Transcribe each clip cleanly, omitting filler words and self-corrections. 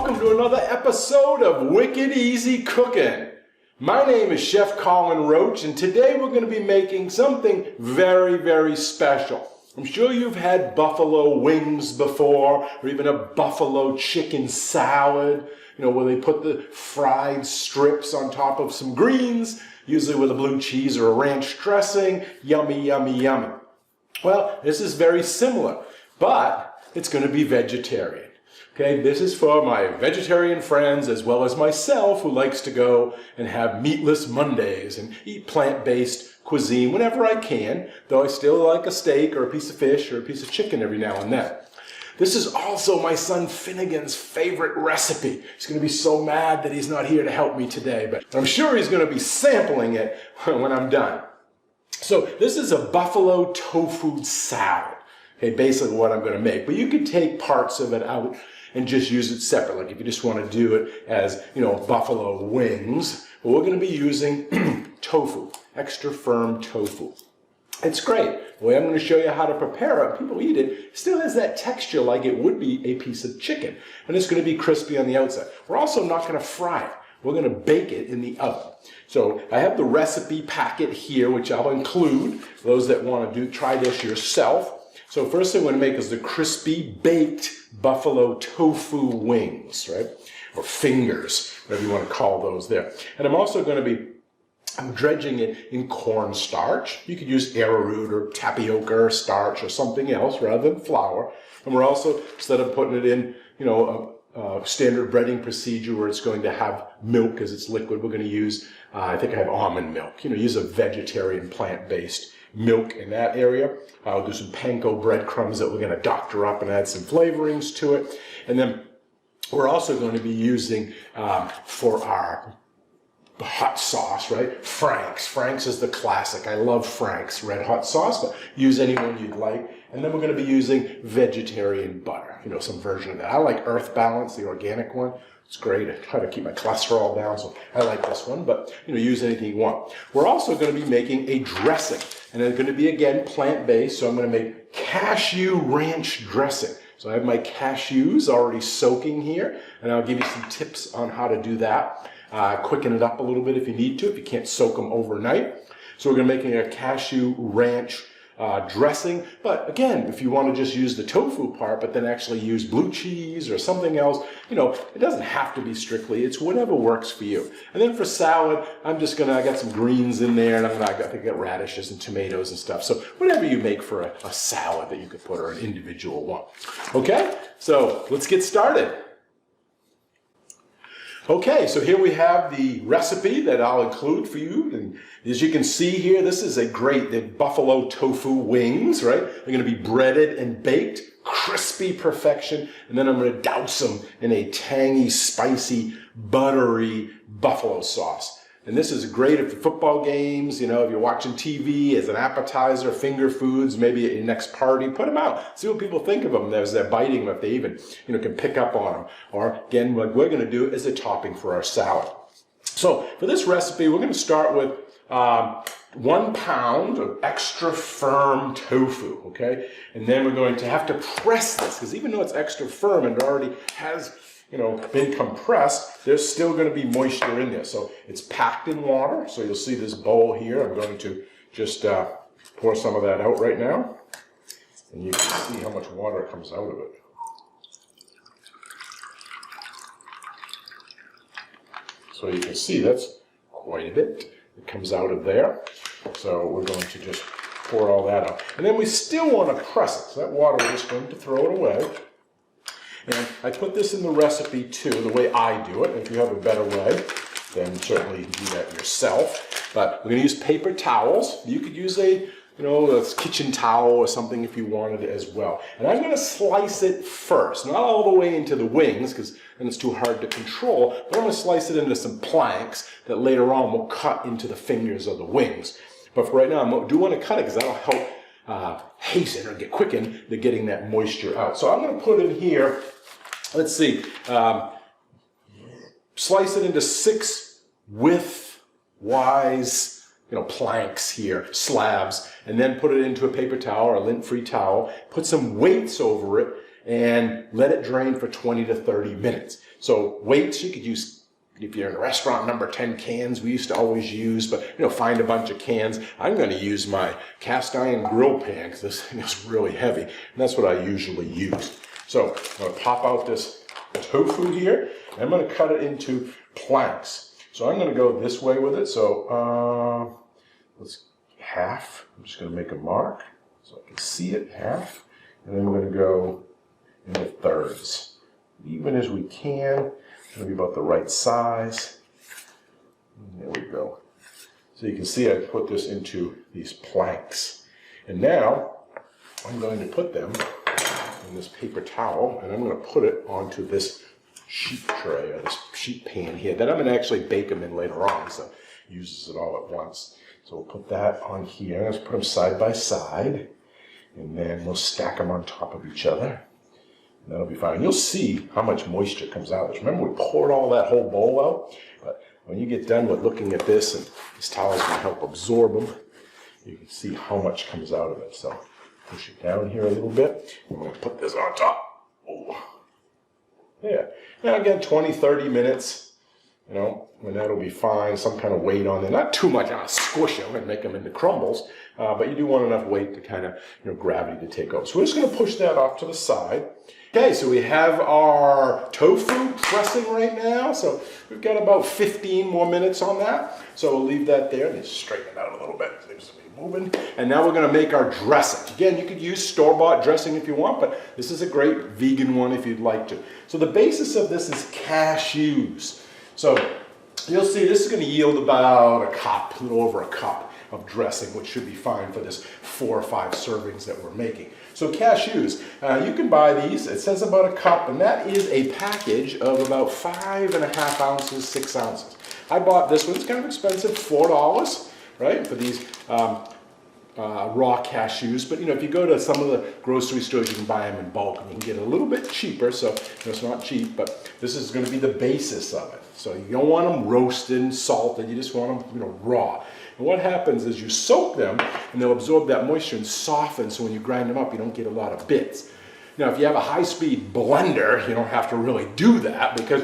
welcome to another episode of Wicked Easy Cooking. My name is Chef Colin Roche, and today we're going to be making something very, very special. I'm sure you've had buffalo wings before, or even a buffalo chicken salad, where they put the fried strips on top of some greens, usually with a blue cheese or a ranch dressing. Yummy, yummy, yummy. Well, this is very similar, but it's going to be vegetarian. Okay, this is for my vegetarian friends as well as myself who likes to go and have meatless Mondays and eat plant-based cuisine whenever I can, though I still like a steak or a piece of fish or a piece of chicken every now and then. This is also my son Finnegan's favorite recipe. He's going to be so mad that he's not here to help me today, but I'm sure he's going to be sampling it when I'm done. So this is a buffalo tofu salad. Okay, basically what I'm going to make, but you could take parts of it out and just use it separate. Like if you just want to do it as, buffalo wings, but we're going to be using tofu, extra firm tofu. It's great. The way I'm going to show you how to prepare it, people eat it, it still has that texture like it would be a piece of chicken. And it's going to be crispy on the outside. We're also not going to fry it. We're going to bake it in the oven. So I have the recipe packet here, which I'll include for those that want to try this yourself. So first thing I'm going to make is the crispy baked buffalo tofu wings, right? Or fingers, whatever you want to call those there. And I'm also going to be dredging it in cornstarch. You could use arrowroot or tapioca or starch or something else rather than flour. And we're also, instead of putting it in, a standard breading procedure where it's going to have milk as it's liquid, we're going to use, I think I have almond milk. Use a vegetarian plant-based milk in that area. I'll do some panko breadcrumbs that we're going to doctor up and add some flavorings to it. And then we're also going to be using, for our hot sauce, right? Frank's. Frank's is the classic. I love Frank's red hot sauce, but use any one you'd like. And then we're going to be using vegetarian butter, some version of that. I like Earth Balance, the organic one. It's great. I try to keep my cholesterol down, so I like this one, but use anything you want. We're also going to be making a dressing, and it's going to be, again, plant-based, so I'm going to make cashew ranch dressing. So I have my cashews already soaking here, and I'll give you some tips on how to do that. Quicken it up a little bit if you need to, if you can't soak them overnight. So we're going to be making a cashew ranch dressing, but again, if you want to just use the tofu part, but then actually use blue cheese or something else, it doesn't have to be strictly, it's whatever works for you. And then for salad, I got some greens in there, and I got radishes and tomatoes and stuff. So whatever you make for a salad that you could put, or an individual one. Okay, so let's get started. Okay, so here we have the recipe that I'll include for you. And as you can see here, this is the buffalo tofu wings, right? They're going to be breaded and baked, crispy perfection. And then I'm going to douse them in a tangy, spicy, buttery buffalo sauce. And this is great at the football games, if you're watching TV as an appetizer, finger foods, maybe at your next party, put them out. See what people think of them as they're biting them, if they even, can pick up on them. Or again, what we're going to do is a topping for our salad. So for this recipe, we're going to start with 1 pound of extra firm tofu, okay? And then we're going to have to press this, because even though it's extra firm and it already has been compressed, there's still going to be moisture in there. So it's packed in water. So you'll see this bowl here. I'm going to just pour some of that out right now. And you can see how much water comes out of it. So you can see that's quite a bit that comes out of there. So we're going to just pour all that out. And then we still want to press it. So that water, we're just going to throw it away. And I put this in the recipe too, the way I do it. If you have a better way, then certainly you can do that yourself. But we're going to use paper towels. You could use a kitchen towel or something if you wanted it as well. And I'm going to slice it first, not all the way into the wings, because then it's too hard to control, but I'm going to slice it into some planks that later on will cut into the fingers of the wings. But for right now, I do want to cut it because that'll help hasten or quicken the getting that moisture out. So I'm going to put in here, let's see, slice it into 6 width-wise planks here, slabs, and then put it into a paper towel or a lint-free towel, put some weights over it, and let it drain for 20 to 30 minutes. So weights, you could use, if you're in a restaurant, number 10 cans we used to always use, but find a bunch of cans. I'm going to use my cast iron grill pan because this thing is really heavy, and that's what I usually use. So I'm going to pop out this tofu here, and I'm going to cut it into planks. So I'm going to go this way with it. So let's half. I'm just going to make a mark so I can see it, half, and then we're going to go into thirds, even as we can. It's going to be about the right size. There we go. So you can see I put this into these planks. And now I'm going to put them in this paper towel, and I'm going to put it onto this sheet tray, or this sheet pan here, that I'm going to actually bake them in later on, so it uses it all at once. So we'll put that on here. Let's put them side by side, and then we'll stack them on top of each other. And that'll be fine. You'll see how much moisture comes out. Remember, we poured all that whole bowl out, but when you get done with looking at this, and this towel is going to help absorb them, you can see how much comes out of it. So push it down here a little bit. I'm going to put this on top. Oh. Yeah. Now again, 20, 30 minutes, and that'll be fine. Some kind of weight on there. Not too much. I'll squish them and make them into crumbles, but you do want enough weight to kind of, gravity to take over. So we're just going to push that off to the side. Okay, so we have our tofu pressing right now. So we've got about 15 more minutes on that. So we'll leave that there and just straighten it out a little bit. Seems to be moving. And now we're going to make our dressing. Again, you could use store-bought dressing if you want, but this is a great vegan one if you'd like to. So the basis of this is cashews. So you'll see this is going to yield about a cup, a little over a cup of dressing, which should be fine for this 4 or 5 servings that we're making. So cashews, you can buy these. It says about a cup, and that is a package of about 5.5 ounces, 6 ounces. I bought this one. It's kind of expensive, $4, right, for these raw cashews. But if you go to some of the grocery stores, you can buy them in bulk, and you can get a little bit cheaper. So it's not cheap, but this is going to be the basis of it. So you don't want them roasted and salted. You just want them, raw. And what happens is you soak them, and they'll absorb that moisture and soften, so when you grind them up, you don't get a lot of bits. Now, if you have a high-speed blender, you don't have to really do that because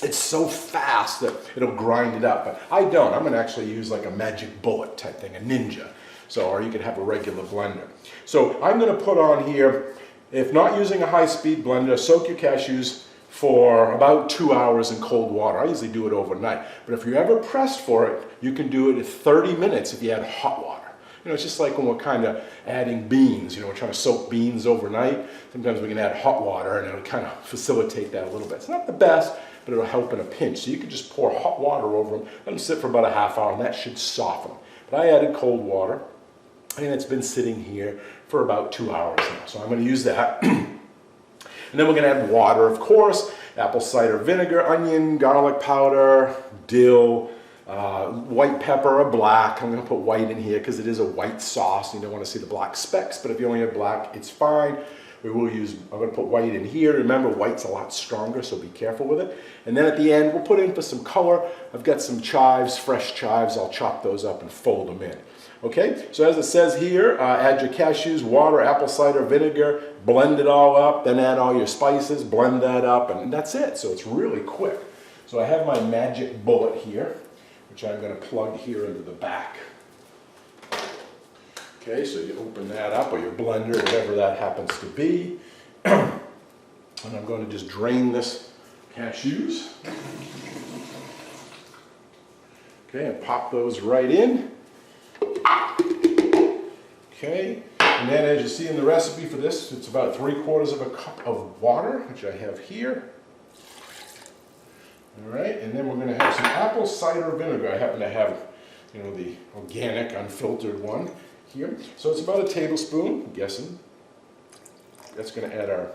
it's so fast that it'll grind it up. But I don't. I'm going to actually use like a magic bullet type thing, a ninja. So, or you could have a regular blender. So I'm going to put on here, if not using a high-speed blender, soak your cashews for about 2 hours in cold water. I usually do it overnight. But if you're ever pressed for it, you can do it in 30 minutes if you add hot water. It's just like when we're kind of adding beans. We're trying to soak beans overnight. Sometimes we can add hot water, and it'll kind of facilitate that a little bit. It's not the best, but it'll help in a pinch. So you can just pour hot water over them, let them sit for about a half hour, and that should soften them. But I added cold water, and it's been sitting here for about 2 hours now. So I'm going to use that. And then we're going to add water, of course, apple cider vinegar, onion, garlic powder, dill, white pepper or black. I'm going to put white in here because it is a white sauce. You don't want to see the black specks, but if you only have black, it's fine. I'm going to put white in here. Remember, white's a lot stronger, so be careful with it. And then at the end, we'll put in for some color. I've got some chives, fresh chives. I'll chop those up and fold them in. Okay, so as it says here, add your cashews, water, apple cider vinegar, blend it all up, then add all your spices, blend that up, and that's it. So it's really quick. So I have my magic bullet here, which I'm going to plug here into the back. Okay, so you open that up, or your blender, whatever that happens to be. And I'm going to just drain this cashews. Okay, and pop those right in. Okay, and then as you see in the recipe for this, it's about 3/4 of a cup of water, which I have here. All right, and then we're going to have some apple cider vinegar. I happen to have, the organic, unfiltered one here. So it's about a tablespoon, I'm guessing. That's going to add our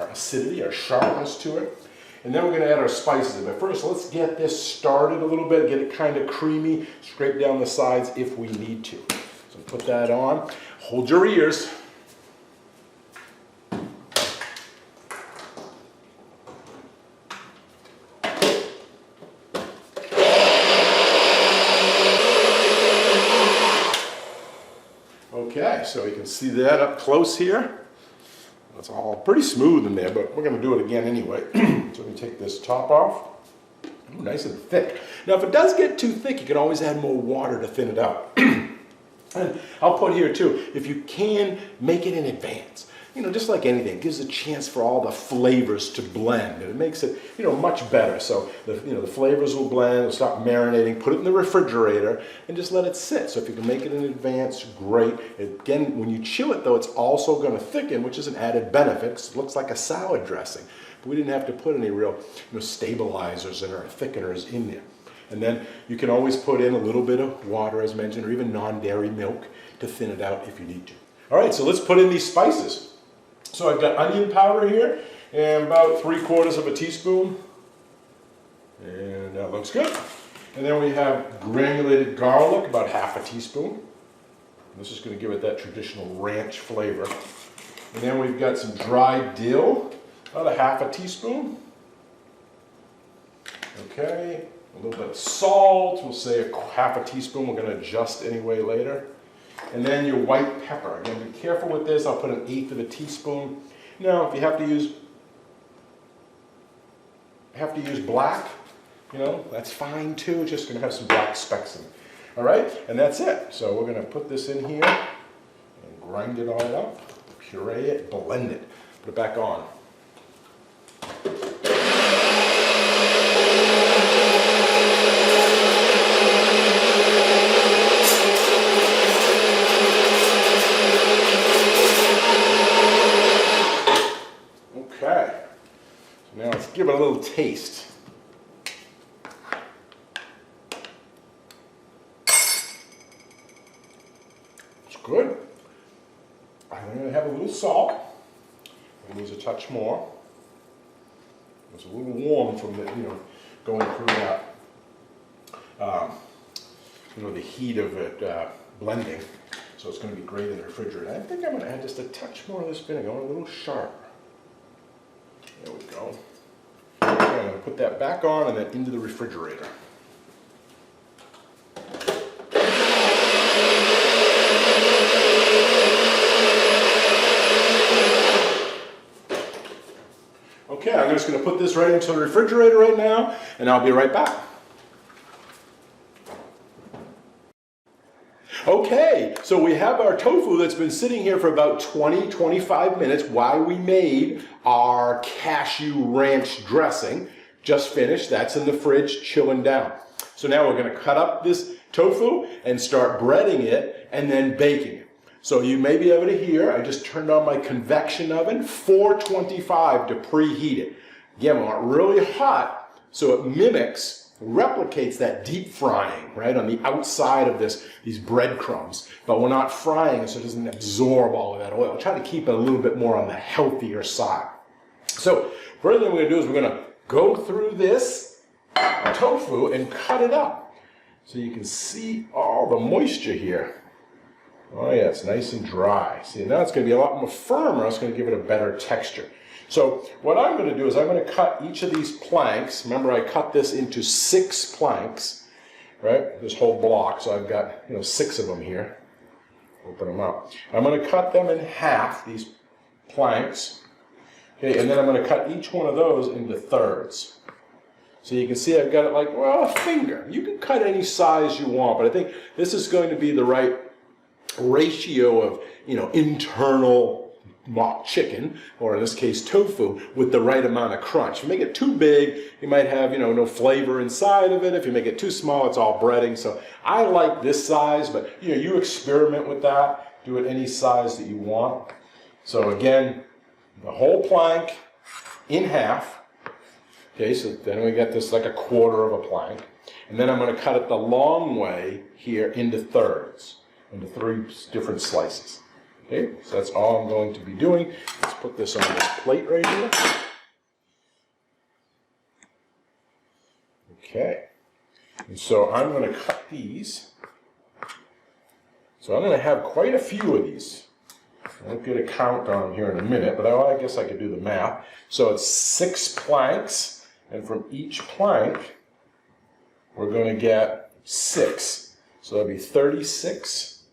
acidity, our sharpness to it. And then we're going to add our spices. But first, let's get this started a little bit, get it kind of creamy, scrape down the sides if we need to. So put that on. Hold your ears. Okay, so you can see that up close here. It's all pretty smooth in there, but we're going to do it again anyway. So we take this top off. Ooh, nice and thick. Now, if it does get too thick, you can always add more water to thin it out. And I'll put here too, if you can, make it in advance. You know, just like anything, it gives a chance for all the flavors to blend, and it makes it, you know, much better. So the flavors will blend, it'll start marinating. Put it in the refrigerator and just let it sit. So if you can make it in advance, great. Again, when you chill it though, it's also going to thicken, which is an added benefit. It looks like a salad dressing, but we didn't have to put any real, stabilizers or thickeners in there. And then you can always put in a little bit of water, as mentioned, or even non-dairy milk to thin it out if you need to. All right, so let's put in these spices. So I've got onion powder here, and about 3/4 teaspoon. And that looks good. And then we have granulated garlic, about 1/2 teaspoon. This is going to give it that traditional ranch flavor. And then we've got some dried dill, about 1/2 teaspoon. Okay. A little bit of salt, we'll say 1/2 teaspoon, we're going to adjust anyway later. And then your white pepper. Again, be careful with this, I'll put 1/8 teaspoon. Now, if you have to use black, that's fine too, it's just going to have some black specks in it. All right, and that's it. So we're going to put this in here and grind it all up, puree it, blend it, put it back on. Now let's give it a little taste. It's good. I'm going to have a little salt. It needs a touch more. It's a little warm from the, going through that, the heat of it blending. So it's going to be great in the refrigerator. I think I'm going to add just a touch more of this vinegar. I want a little sharp. There we go. I'm going to put that back on and then into the refrigerator. Okay, I'm just going to put this right into the refrigerator right now, and I'll be right back. Okay, so we have our tofu that's been sitting here for about 20-25 minutes while we made our cashew ranch dressing. Just finished, that's in the fridge, chilling down. So now we're going to cut up this tofu and start breading it and then baking it. So you may be able to hear, I just turned on my convection oven, 425 to preheat it. Again, we want it really hot so it replicates that deep frying, right, on the outside of these breadcrumbs. But we're not frying it so it doesn't absorb all of that oil. We're trying to keep it a little bit more on the healthier side. So first thing we're going to do is we're going to go through this tofu and cut it up. So you can see all the moisture here. Oh yeah, it's nice and dry. See, now it's going to be a lot more firmer. It's going to give it a better texture. So what I'm going to do is I'm going to cut each of these planks. Remember, I cut this into 6 planks, right? This whole block. So I've got 6 of them here. Open them up. I'm going to cut them in half, these planks. Okay, and then I'm going to cut each one of those into thirds. So you can see I've got it like, well, a finger. You can cut any size you want, but I think this is going to be the right ratio of, internal mock chicken, or in this case tofu, with the right amount of crunch. If you make it too big, you might have, no flavor inside of it. If you make it too small, it's all breading. So I like this size, but you experiment with that. Do it any size that you want. So again, the whole plank in half. Okay, so then we got this like a quarter of a plank. And then I'm going to cut it the long way here into thirds, into 3 different slices. Okay, so that's all I'm going to be doing. Let's put this on this plate right here. Okay, and so I'm going to cut these. So I'm going to have quite a few of these. I won't get a count on them here in a minute, but I guess I could do the math. So it's 6 planks, and from each plank, we're going to get 6. So that'll be 36.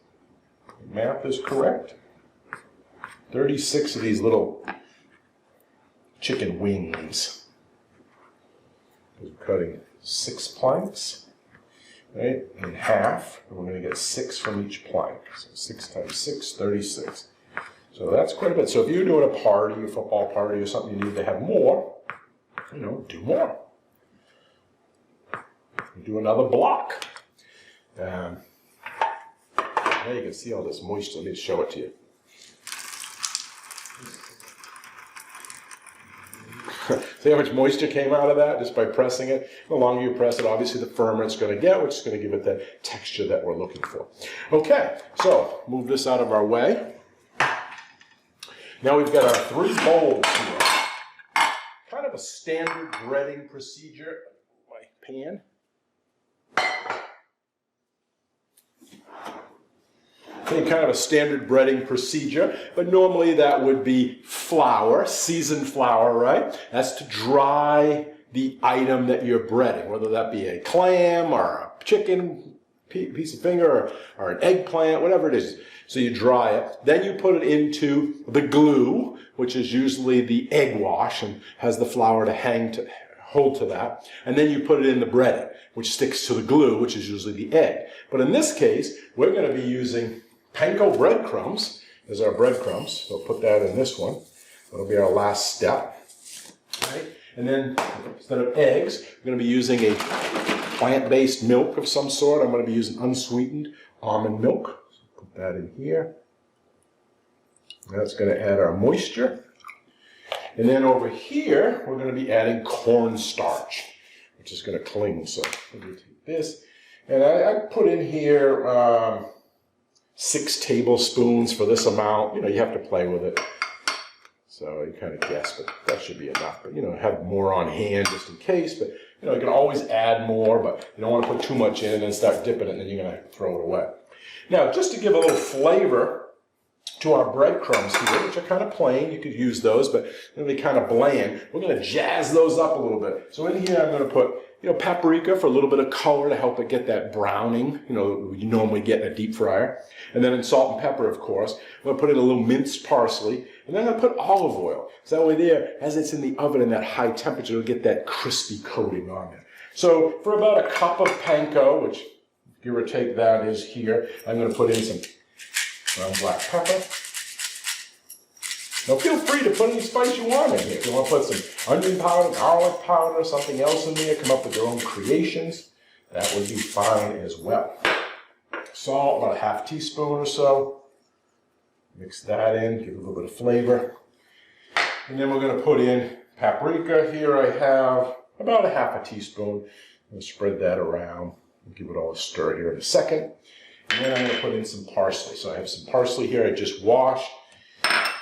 The math is correct. 36 of these little chicken wings. We're cutting 6 planks, right, in half, and we're going to get 6 from each plank. So 6 times 6, 36. So that's quite a bit. So if you're doing a party, a football party or something, you need to have more, you know, do more. Do another block. Now you can see all this moisture. Let me show it to you. See how much moisture came out of that just by pressing it? The longer you press it, obviously the firmer it's going to get, which is going to give it that texture that we're looking for. Okay, so move this out of our way. Now we've got our 3 bowls here. Kind of a standard breading procedure. My pan. Kind of a standard breading procedure, but normally that would be flour, seasoned flour, right? That's to dry the item that you're breading, whether that be a clam or a chicken piece of finger or an eggplant, whatever it is. So you dry it, then you put it into the glue, which is usually the egg wash and has the flour to hold to that, and then you put it in the breading, which sticks to the glue, which is usually the egg. But in this case, we're going to be using panko breadcrumbs as our breadcrumbs. So put that in this one. That'll be our last step. Right? And then instead of eggs, we're going to be using a plant-based milk of some sort. I'm going to be using unsweetened almond milk. So put that in here. That's going to add our moisture. And then over here, we're going to be adding cornstarch, which is going to cling. So let me take this. And I put in here 6 tablespoons for this amount. You know, you have to play with it. So you kind of guess, but that should be enough. But, you know, have more on hand just in case. But, you know, you can always add more, but you don't want to put too much in and then start dipping it, and then you're going to throw it away. Now, just to give a little flavor to our breadcrumbs here, which are kind of plain, you could use those, but they're going to be kind of bland. We're going to jazz those up a little bit. So in here, I'm going to put, you know, paprika for a little bit of color to help it get that browning, you know, you normally get in a deep fryer. And then in salt and pepper, of course, I'm going to put in a little minced parsley, and then I'm going to put olive oil. So that way there, as it's in the oven in that high temperature, it'll get that crispy coating on there. So for about a cup of panko, which give or take that is here, I'm going to put in some ground black pepper. Now feel free to put any spice you want in here. If you want to put some onion powder, garlic powder, something else in there, come up with your own creations, that would be fine as well. Salt, about a half teaspoon or so. Mix that in, give it a little bit of flavor. And then we're going to put in paprika. Here I have about a half a teaspoon. I'm going to spread that around and give it all a stir here in a second. And then I'm going to put in some parsley. So I have some parsley here I just washed.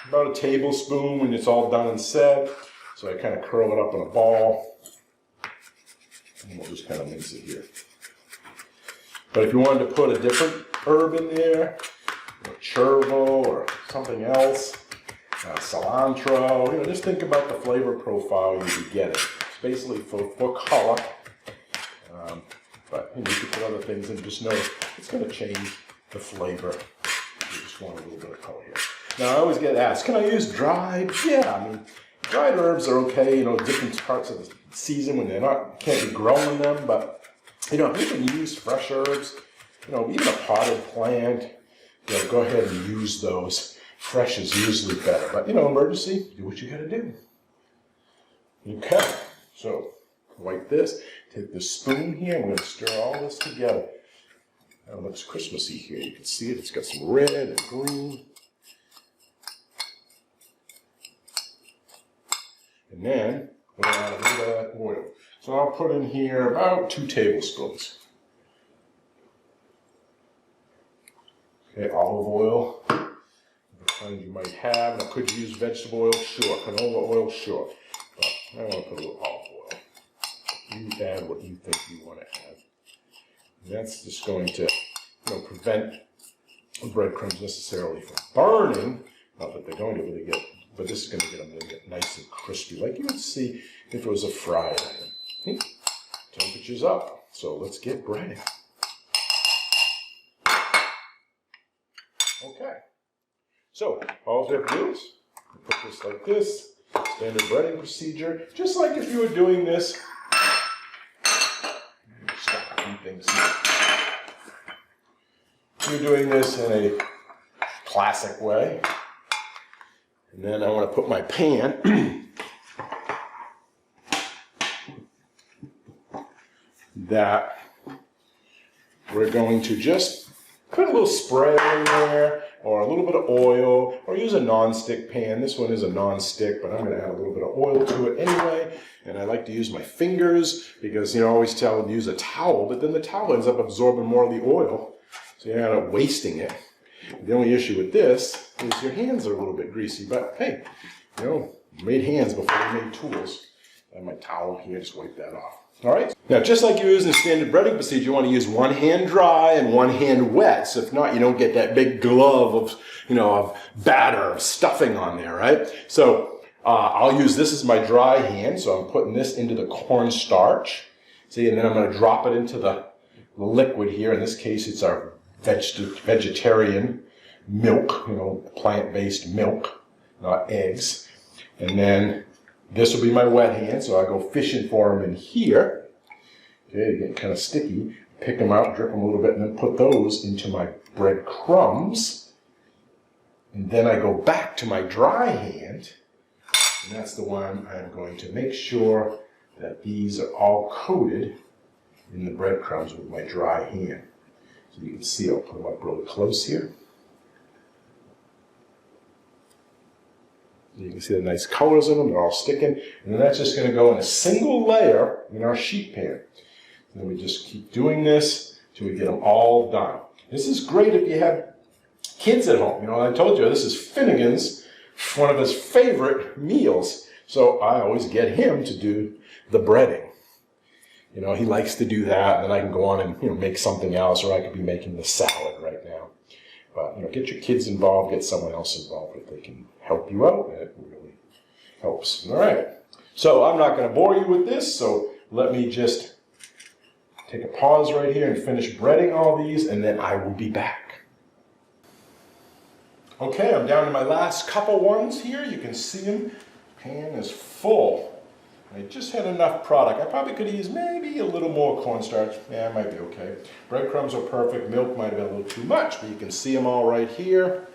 About a tablespoon when it's all done and said. So I kind of curl it up in a ball. And we'll just kind of mince it here. But if you wanted to put a different herb in there, or chervil or something else, cilantro, you know, just think about the flavor profile you'll be getting. It's basically for color. But you know, you can put other things in, just know it's going to change the flavor. You just want a little bit of color here. Now I always get asked, can I use dried? Yeah, I mean, dried herbs are okay, you know, different parts of the season when they're not, can't be growing them, but you know, if you can use fresh herbs, you know, even a potted plant, you know, go ahead and use those. Fresh is usually better, but you know, emergency, do what you gotta do. Okay, so wipe this, take the spoon here, I'm gonna stir all this together. Now it looks Christmassy here, you can see it, it's got some red and green. And then we're going to add a little bit of that oil. So I'll put in here about 2 tablespoons. Okay, olive oil, the kind you might have. Now, could you use vegetable oil? Sure. Canola oil? Sure. But I want to put a little olive oil. You add what you think you want to add. And that's just going to, you know, prevent the breadcrumbs necessarily from burning. Not that they're going to really get. But this is going to get them to get nice and crispy, like you would see if it was a fried item. Temperature's up, so let's get breading. Okay, so all we have to do is put this like this, Standard breading procedure, just like if you were doing this. Stop a few things here. You're doing this in a classic way. And then I want to put my pan that we're going to just put a little spray in there, or a little bit of oil, or use a non-stick pan. This one is a non-stick, but I'm going to add a little bit of oil to it anyway. And I like to use my fingers because, you know, I always tell them to use a towel, but then the towel ends up absorbing more of the oil, so you end up wasting it. The only issue with this is your hands are a little bit greasy, but hey, you know, made hands before we made tools. I have my towel here, just wipe that off. All right. Now, just like you use in the standard breading procedure, you want to use one hand dry and one hand wet. So if not, you don't get that big glove of, you know, of batter, of stuffing on there, right? So I'll use this as my dry hand. So I'm putting this into the cornstarch. See, and then I'm going to drop it into the liquid here. In this case, it's our vegetarian milk, you know, plant-based milk, not eggs. And then this will be my wet hand, so I go fishing for them in here. Okay, they get kind of sticky. Pick them out, drip them a little bit, and then put those into my bread crumbs. And then I go back to my dry hand, and that's the one I'm going to make sure that these are all coated in the breadcrumbs with my dry hand. So you can see, I'll put them up really close here. You can see the nice colors in them, they're all sticking. And then that's just going to go in a single layer in our sheet pan. And then we just keep doing this till we get them all done. This is great if you have kids at home. You know, I told you, this is Finnegan's, one of his favorite meals. So I always get him to do the breading. You know, he likes to do that, and then I can go on and, you know, make something else, or I could be making the salad right now. But, you know, get your kids involved, get someone else involved if they can help you out. It really helps. All right. So I'm not going to bore you with this, so let me just take a pause right here and finish breading all these, and then I will be back. Okay, I'm down to my last couple ones here. You can see them. Pan is full. I just had enough product. I probably could use maybe a little more cornstarch. Yeah, it might be okay. Breadcrumbs are perfect. Milk might have been a little too much, but you can see them all right here.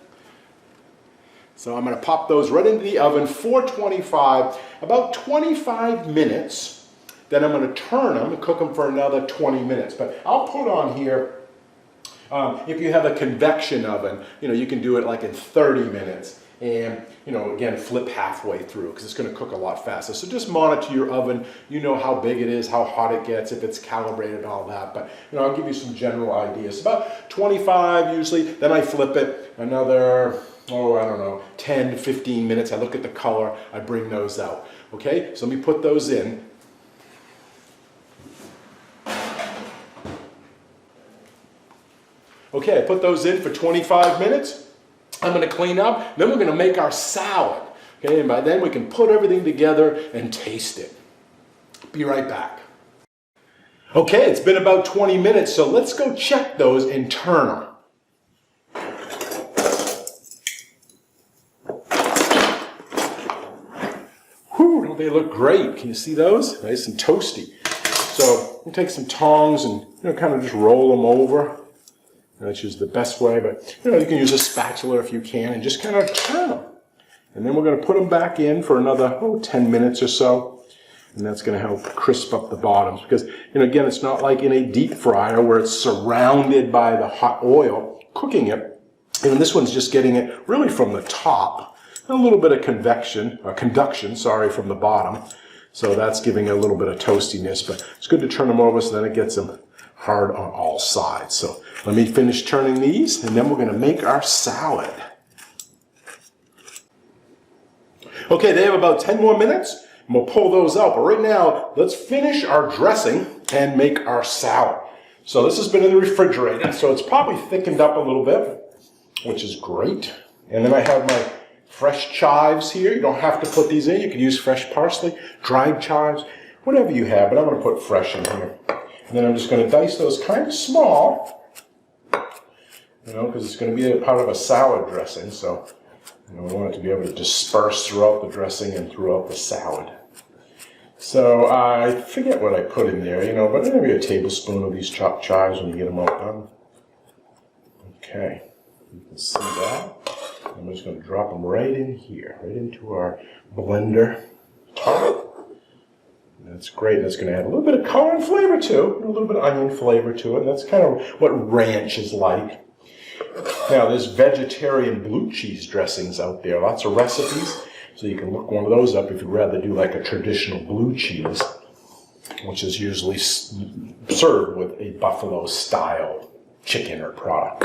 So I'm going to pop those right into the oven, 425, about 25 minutes. Then I'm going to turn them and cook them for another 20 minutes. But I'll put on here, if you have a convection oven, you know, you can do it like in 30 minutes. And, you know, again, flip halfway through because it's going to cook a lot faster. So just monitor your oven. You know how big it is, how hot it gets, if it's calibrated, all that. But, you know, I'll give you some general ideas. About 25 usually. Then I flip it another, oh, I don't know, 10 to 15 minutes. I look at the color. I bring those out. Okay, so let me put those in. Okay, I put those in for 25 minutes. I'm going to clean up, then we're going to make our salad. Okay, and by then we can put everything together and taste it. Be right back. Okay, it's been about 20 minutes, so let's go check those and turn them. Whew, don't they look great? Can you see those? Nice and toasty. So we'll take some tongs and, you know, kind of just roll them over. That's just the best way, but, you know, you can use a spatula if you can and just kind of turn them. And then we're going to put them back in for another, 10 minutes or so. And that's going to help crisp up the bottoms because, you know, again, it's not like in a deep fryer where it's surrounded by the hot oil cooking it. And this one's just getting it really from the top. And a little bit of conduction, from the bottom. So that's giving it a little bit of toastiness, but it's good to turn them over so then it gets them hard on all sides. So let me finish turning these, and then we're going to make our salad. Okay, they have about 10 more minutes, and we'll pull those out. But right now, let's finish our dressing and make our salad. So this has been in the refrigerator, so it's probably thickened up a little bit, which is great. And then I have my fresh chives here. You don't have to put these in. You can use fresh parsley, dried chives, whatever you have, but I'm going to put fresh in here. And then I'm just going to dice those kind of small, you know, because it's going to be a part of a salad dressing. So We want it to be able to disperse throughout the dressing and throughout the salad. So I forget what I put in there, but maybe a tablespoon of these chopped chives when you get them all done. Okay, you can see that. I'm just going to drop them right in here, right into our blender top. That's great. That's going to add a little bit of color and flavor too, a little bit of onion flavor to it. That's kind of what ranch is like. Now, there's vegetarian blue cheese dressings out there, lots of recipes. So you can look one of those up if you'd rather do like a traditional blue cheese, which is usually served with a buffalo-style chicken or product.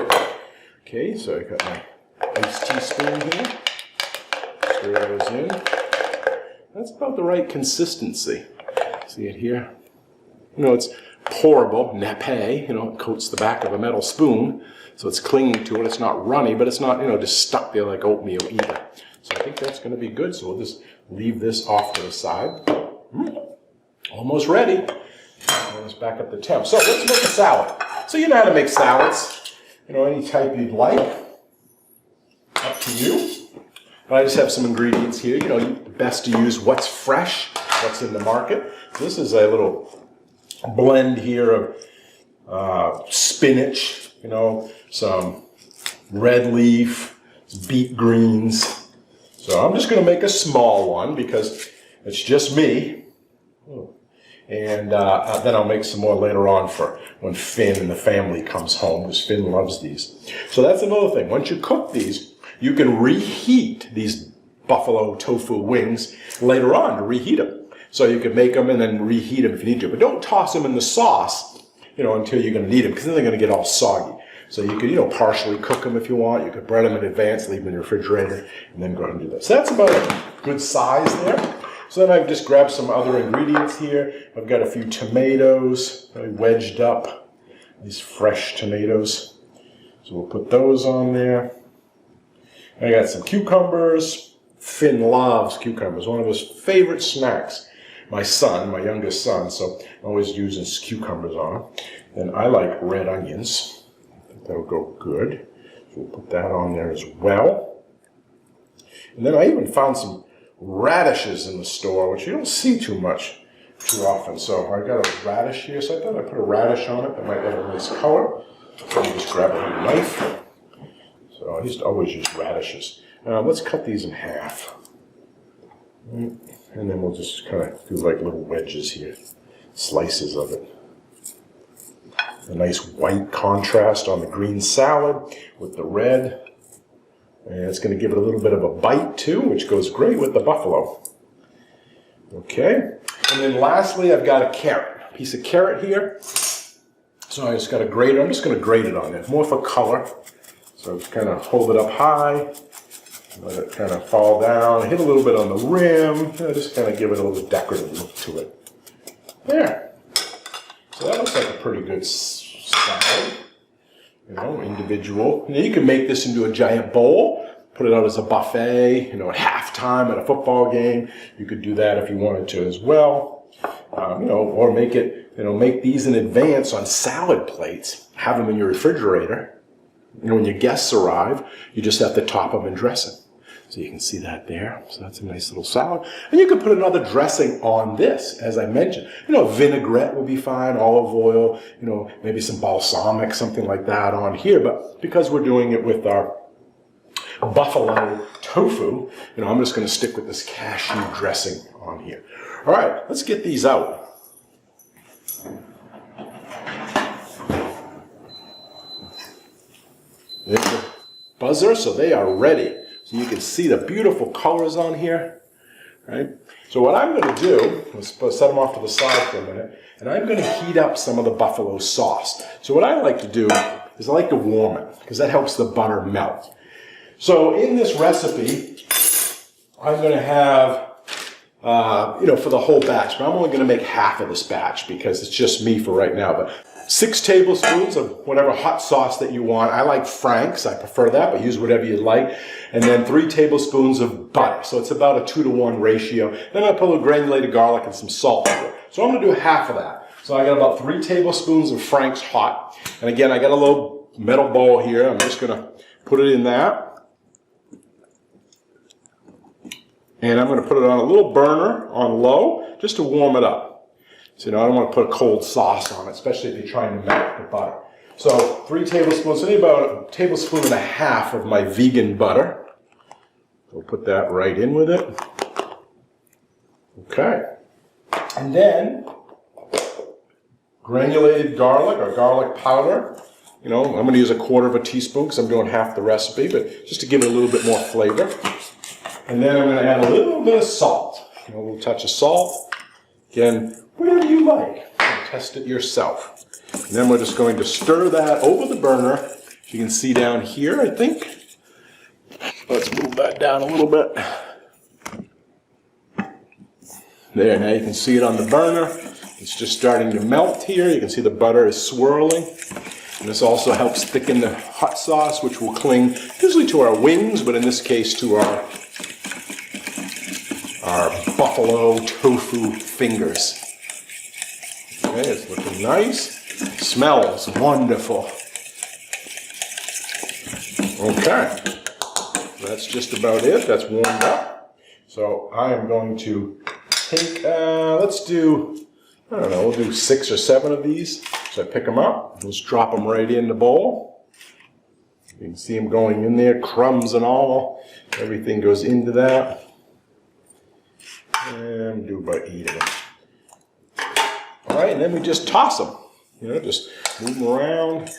Okay, so I got my iced teaspoon here. Stir those in. That's about the right consistency. See it here? It's pourable, nappe, it coats the back of a metal spoon, so it's clinging to it. It's not runny, but it's not, just stuck there like oatmeal either. So I think that's going to be good, so we'll just leave this off to the side. Almost ready. Let's back up the temp. So let's make a salad. So you know how to make salads, any type you'd like. Up to you. But I just have some ingredients here. Best to use what's fresh, what's in the market. So this is a little blend here of spinach, some red leaf, beet greens. So I'm just going to make a small one because it's just me. And then I'll make some more later on for when Finn and the family comes home, because Finn loves these. So that's another thing. Once you cook these, you can reheat these buffalo tofu wings later on to reheat them. So you can make them and then reheat them if you need to. But don't toss them in the sauce, until you're going to need them, because then they're going to get all soggy. So you could, partially cook them if you want. You could bread them in advance, leave them in your refrigerator, and then go ahead and do that. So that's about a good size there. So then I've just grabbed some other ingredients here. I've got a few tomatoes, wedged up, these fresh tomatoes. So we'll put those on there. I got some cucumbers. Finn loves cucumbers, one of his favorite snacks. My son, my youngest son, so I'm always using cucumbers on them. And I like red onions. I think that'll go good. So we'll put that on there as well. And then I even found some radishes in the store, which you don't see too often. So I got a radish here, so I thought I'd put a radish on it that might add a nice color. So you just grab a knife. So I used to always use radishes. Let's cut these in half. And then we'll just kind of do like little wedges here, slices of it. A nice white contrast on the green salad with the red. And it's going to give it a little bit of a bite too, which goes great with the buffalo. Okay. And then lastly, I've got a carrot. A piece of carrot here. So I just got a grater. I'm just going to grate it on there, more for color. So just kind of hold it up high. Let it kind of fall down, hit a little bit on the rim, just kind of give it a little decorative look to it. There. So that looks like a pretty good salad, individual. You can make this into a giant bowl, put it out as a buffet, at halftime at a football game. You could do that if you wanted to as well. Or make it, make these in advance on salad plates, have them in your refrigerator. When your guests arrive, you just have to top them in dressing. So you can see that there. So that's a nice little salad. And you could put another dressing on this, as I mentioned. Vinaigrette would be fine, olive oil, maybe some balsamic, something like that on here. But because we're doing it with our buffalo tofu, I'm just going to stick with this cashew dressing on here. All right, let's get these out. There's the buzzer, so they are ready. So you can see the beautiful colors on here, right? So what I'm going to do is set them off to the side for a minute, and I'm going to heat up some of the buffalo sauce. So what I like to do is I like to warm it, because that helps the butter melt. So in this recipe, I'm going to have, for the whole batch, but I'm only going to make half of this batch, because it's just me for right now. But 6 tablespoons of whatever hot sauce that you want. I like Frank's. I prefer that, but use whatever you like. And then 3 tablespoons of butter. So it's about a 2-to-1 ratio. Then I put a little granulated garlic and some salt in it. So I'm going to do half of that. So I got about 3 tablespoons of Frank's hot. And again, I got a little metal bowl here. I'm just going to put it in that. And I'm going to put it on a little burner on low just to warm it up. So, I don't want to put a cold sauce on it, especially if you're trying to melt the butter. So 3 tablespoons, only about a tablespoon and a half of my vegan butter. We'll put that right in with it. Okay. And then granulated garlic or garlic powder. I'm going to use a 1/4 teaspoon because I'm doing half the recipe, but just to give it a little bit more flavor. And then I'm going to add a little bit of salt. A little touch of salt. Again, whatever you like. Test it yourself. And then we're just going to stir that over the burner. You can see down here, I think. Let's move that down a little bit. There, now you can see it on the burner. It's just starting to melt here. You can see the butter is swirling. And this also helps thicken the hot sauce, which will cling usually to our wings, but in this case to our buffalo tofu fingers. Okay, it's looking nice. Smells wonderful. Okay, that's just about it. That's warmed up. So I am going to take, let's do, I don't know, we'll do 6 or 7 of these. So I pick them up, just drop them right in the bowl. You can see them going in there, crumbs and all. Everything goes into that. And do by eating them. All right, and then we just toss them. Just move them around,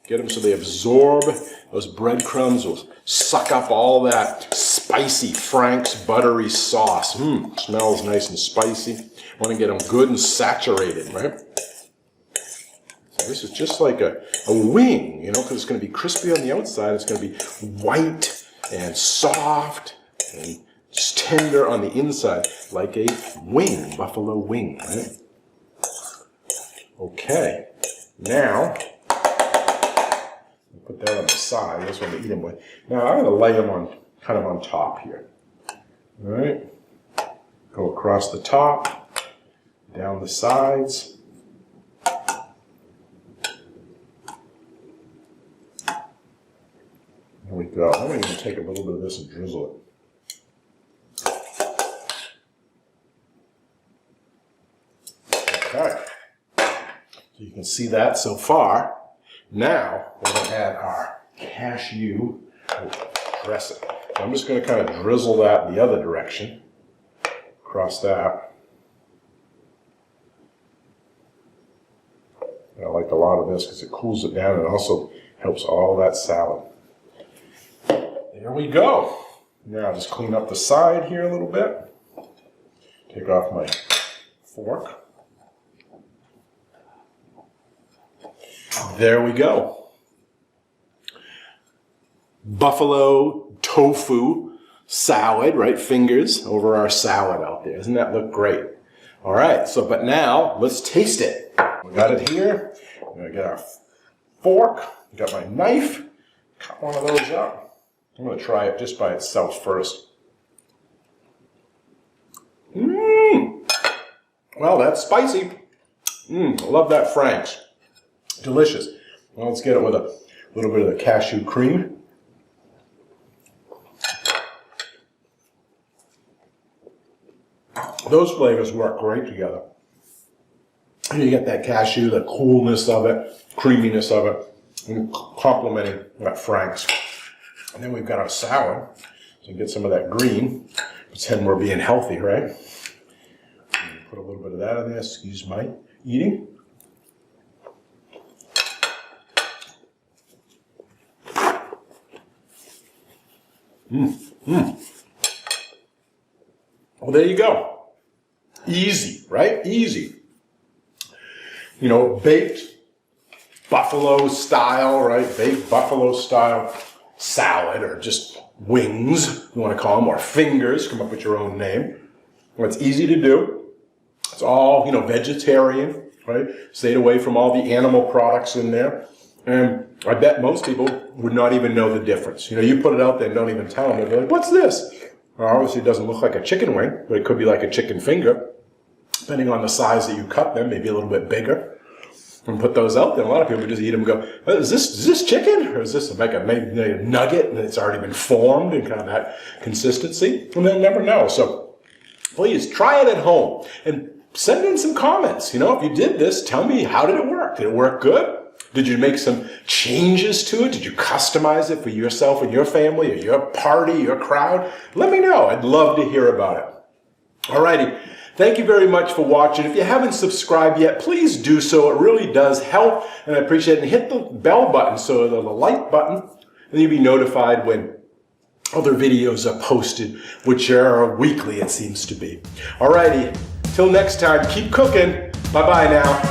get them so they absorb. Those breadcrumbs will suck up all that spicy Frank's buttery sauce. Smells nice and spicy. Want to get them good and saturated, right? So this is just like a wing, because it's going to be crispy on the outside. It's going to be white and soft and just tender on the inside, like a wing, buffalo wing, right? Okay, now, put that on the side, this one to eat them with. Now I'm going to lay them on, kind of on top here. All right, go across the top, down the sides. There we go. I'm going to take a little bit of this and drizzle it. Okay. So you can see that so far. Now we're going to add our cashew dressing. So I'm just going to kind of drizzle that the other direction. Across that. And I like a lot of this because it cools it down and also helps all that salad. There we go. Now just clean up the side here a little bit. Take off my fork. There we go. Buffalo tofu salad, right? Fingers over our salad out there. Doesn't that look great? All right, but now let's taste it. We got it here. We're going to get our fork. Got my knife. Cut one of those up. I'm going to try it just by itself first. Well, that's spicy. I love that Frank's. Delicious. Well, let's get it with a little bit of the cashew cream. Those flavors work great together. You get that cashew, the coolness of it, creaminess of it, and complementing that Frank's. And then we've got our salad, so you get some of that green. Pretend we're being healthy, right? Put a little bit of that in there, excuse my eating. Well, there you go. Easy, right? Easy. Baked buffalo style, right? Baked buffalo style salad, or just wings, you want to call them, or fingers, come up with your own name. Well, it's easy to do. It's all, vegetarian, right? Stayed away from all the animal products in there. And I bet most people would not even know the difference. You put it out there and don't even tell them. They're like, what's this? Well, obviously it doesn't look like a chicken wing, but it could be like a chicken finger, depending on the size that you cut them, maybe a little bit bigger. and put those out there. A lot of people just eat them and go, oh, is this chicken? Or is this like a nugget and it's already been formed and kind of that consistency? And they'll never know. So please try it at home and send in some comments. You know, if you did this, tell me, how did it work? Did it work good? Did you make some changes to it? Did you customize it for yourself and your family or your party, your crowd? Let me know. I'd love to hear about it. Alrighty. Thank you very much for watching. If you haven't subscribed yet, please do so. It really does help, and I appreciate it. And hit the bell button, so the like button, and you'll be notified when other videos are posted, which are weekly, it seems to be. Alrighty. Till next time, keep cooking. Bye-bye now.